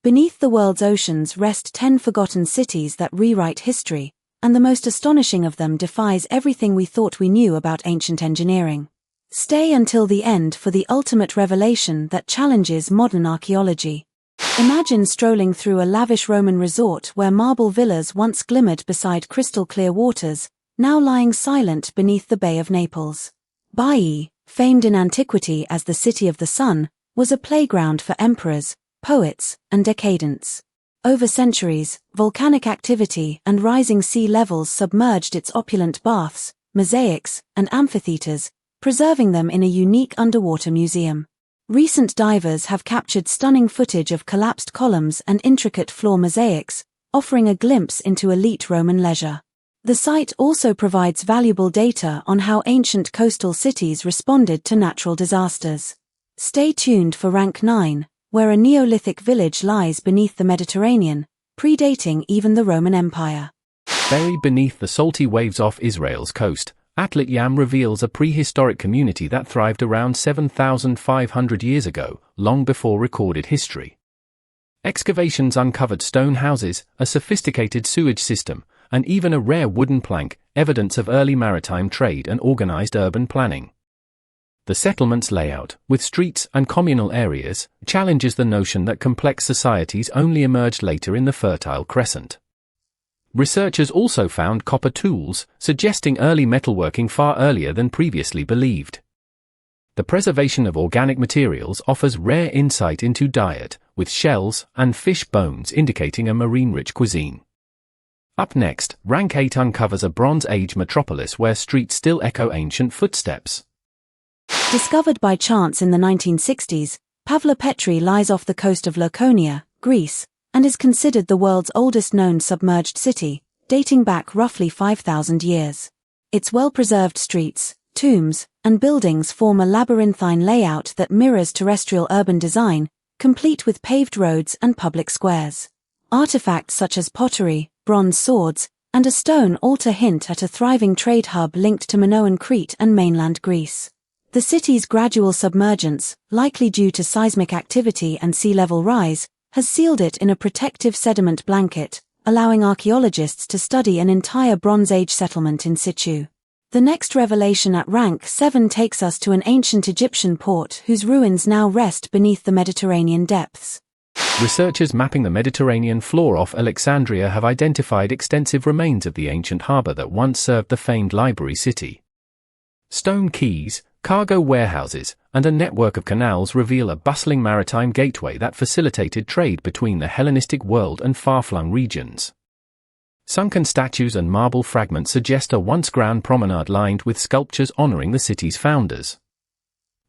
Beneath the world's oceans rest 10 forgotten cities that rewrite history, and the most astonishing of them defies everything we thought we knew about ancient engineering. Stay until the end for the ultimate revelation that challenges modern archaeology. Imagine strolling through a lavish Roman resort where marble villas once glimmered beside crystal-clear waters, now lying silent beneath the Bay of Naples. Baiae, famed in antiquity as the City of the Sun, was a playground for emperors, poets, and decadents. Over centuries, volcanic activity and rising sea levels submerged its opulent baths, mosaics, and amphitheaters, preserving them in a unique underwater museum. Recent divers have captured stunning footage of collapsed columns and intricate floor mosaics, offering a glimpse into elite Roman leisure. The site also provides valuable data on how ancient coastal cities responded to natural disasters. Stay tuned for Rank 9, where a Neolithic village lies beneath the Mediterranean, predating even the Roman Empire. Buried beneath the salty waves off Israel's coast, Atlit Yam reveals a prehistoric community that thrived around 7,500 years ago, long before recorded history. Excavations uncovered stone houses, a sophisticated sewage system, and even a rare wooden plank, evidence of early maritime trade and organized urban planning. The settlement's layout, with streets and communal areas, challenges the notion that complex societies only emerged later in the Fertile Crescent. Researchers also found copper tools, suggesting early metalworking far earlier than previously believed. The preservation of organic materials offers rare insight into diet, with shells and fish bones indicating a marine-rich cuisine. Up next, Rank 8 uncovers a Bronze Age metropolis where streets still echo ancient footsteps. Discovered by chance in the 1960s, Pavlopetri lies off the coast of Laconia, Greece, and is considered the world's oldest known submerged city, dating back roughly 5,000 years. Its well-preserved streets, tombs, and buildings form a labyrinthine layout that mirrors terrestrial urban design, complete with paved roads and public squares. Artifacts such as pottery, bronze swords, and a stone altar hint at a thriving trade hub linked to Minoan Crete and mainland Greece. The city's gradual submergence, likely due to seismic activity and sea level rise, has sealed it in a protective sediment blanket, allowing archaeologists to study an entire Bronze Age settlement in situ. The next revelation at Rank 7 takes us to an ancient Egyptian port whose ruins now rest beneath the Mediterranean depths. Researchers mapping the Mediterranean floor off Alexandria have identified extensive remains of the ancient harbour that once served the famed library city. Stone quays, cargo warehouses, and a network of canals reveal a bustling maritime gateway that facilitated trade between the Hellenistic world and far-flung regions. Sunken statues and marble fragments suggest a once grand promenade lined with sculptures honoring the city's founders.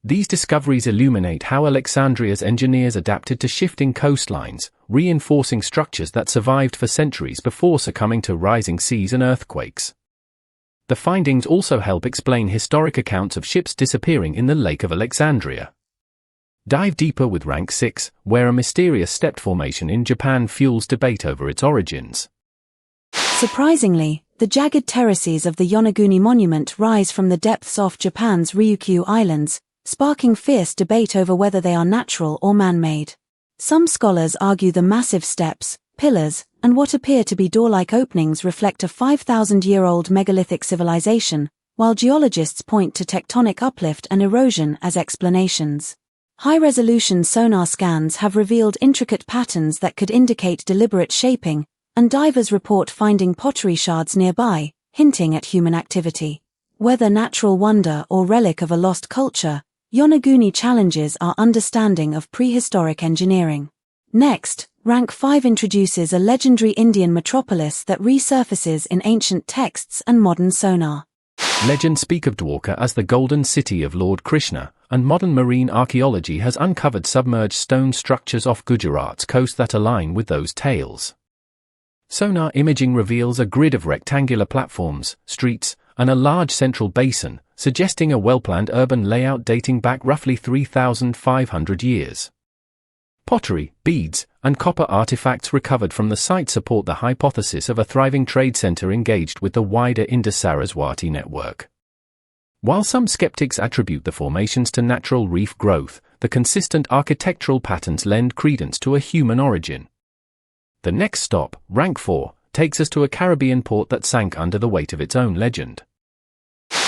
These discoveries illuminate how Alexandria's engineers adapted to shifting coastlines, reinforcing structures that survived for centuries before succumbing to rising seas and earthquakes. The findings also help explain historic accounts of ships disappearing in the Lake of Alexandria. Dive deeper with Rank 6, where a mysterious stepped formation in Japan fuels debate over its origins. Surprisingly, the jagged terraces of the Yonaguni monument rise from the depths off Japan's Ryukyu Islands, sparking fierce debate over whether they are natural or man-made. Some scholars argue the massive steps, pillars, and what appear to be door-like openings reflect a 5,000-year-old megalithic civilization, while geologists point to tectonic uplift and erosion as explanations. High-resolution sonar scans have revealed intricate patterns that could indicate deliberate shaping, and divers report finding pottery shards nearby, hinting at human activity. Whether natural wonder or relic of a lost culture, Yonaguni challenges our understanding of prehistoric engineering. Next, Rank 5 introduces a legendary Indian metropolis that resurfaces in ancient texts and modern sonar. Legends speak of Dwarka as the golden city of Lord Krishna, and modern marine archaeology has uncovered submerged stone structures off Gujarat's coast that align with those tales. Sonar imaging reveals a grid of rectangular platforms, streets, and a large central basin, suggesting a well-planned urban layout dating back roughly 3,500 years. Pottery, beads, and copper artifacts recovered from the site support the hypothesis of a thriving trade center engaged with the wider Indus-Saraswati network. While some skeptics attribute the formations to natural reef growth, the consistent architectural patterns lend credence to a human origin. The next stop, rank 4, takes us to a Caribbean port that sank under the weight of its own legend.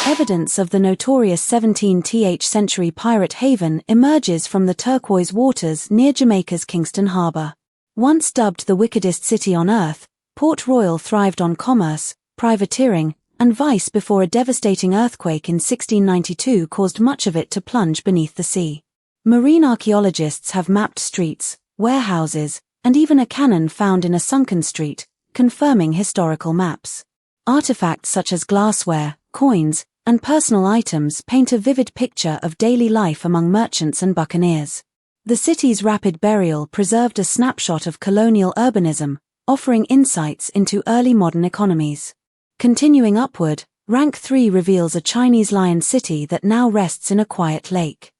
Evidence of the notorious 17th century pirate haven emerges from the turquoise waters near Jamaica's Kingston Harbour. Once dubbed the wickedest city on earth, Port Royal thrived on commerce, privateering, and vice before a devastating earthquake in 1692 caused much of it to plunge beneath the sea. Marine archaeologists have mapped streets, warehouses, and even a cannon found in a sunken street, confirming historical maps. Artifacts such as glassware, coins, and personal items paint a vivid picture of daily life among merchants and buccaneers. The city's rapid burial preserved a snapshot of colonial urbanism, offering insights into early modern economies. Continuing upward, rank 3 reveals a Chinese lion city that now rests in a quiet lake.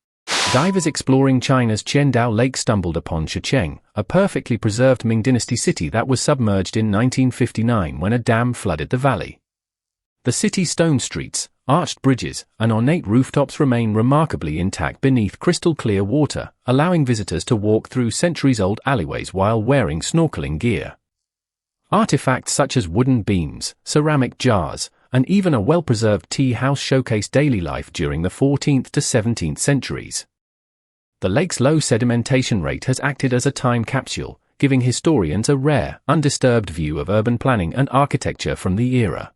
Divers exploring China's Qiandao Lake stumbled upon Shicheng, a perfectly preserved Ming Dynasty city that was submerged in 1959 when a dam flooded the valley. The city's stone streets, arched bridges, and ornate rooftops remain remarkably intact beneath crystal-clear water, allowing visitors to walk through centuries-old alleyways while wearing snorkeling gear. Artifacts such as wooden beams, ceramic jars, and even a well-preserved tea house showcase daily life during the 14th to 17th centuries. The lake's low sedimentation rate has acted as a time capsule, giving historians a rare, undisturbed view of urban planning and architecture from the era.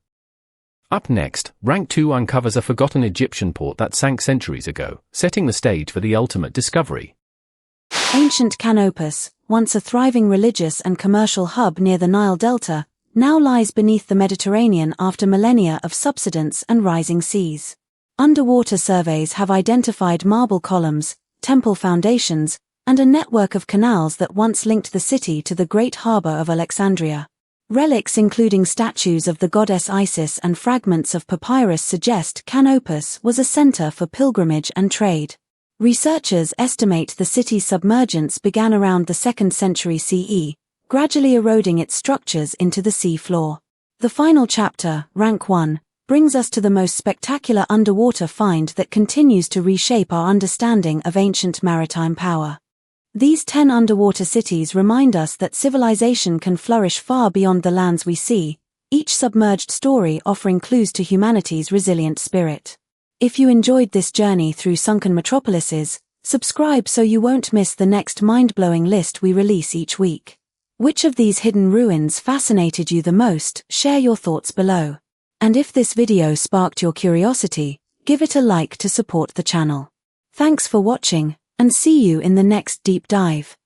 Up next, rank 2 uncovers a forgotten Egyptian port that sank centuries ago, setting the stage for the ultimate discovery. Ancient Canopus, once a thriving religious and commercial hub near the Nile Delta, now lies beneath the Mediterranean after millennia of subsidence and rising seas. Underwater surveys have identified marble columns, temple foundations, and a network of canals that once linked the city to the great harbour of Alexandria. Relics including statues of the goddess Isis and fragments of papyrus suggest Canopus was a centre for pilgrimage and trade. Researchers estimate the city's submergence began around the 2nd century CE, gradually eroding its structures into the sea floor. The final chapter, rank 1, brings us to the most spectacular underwater find that continues to reshape our understanding of ancient maritime power. These 10 underwater cities remind us that civilization can flourish far beyond the lands we see, each submerged story offering clues to humanity's resilient spirit. If you enjoyed this journey through sunken metropolises, subscribe so you won't miss the next mind-blowing list we release each week. Which of these hidden ruins fascinated you the most? Share your thoughts below. And if this video sparked your curiosity, give it a like to support the channel. Thanks for watching, and see you in the next deep dive.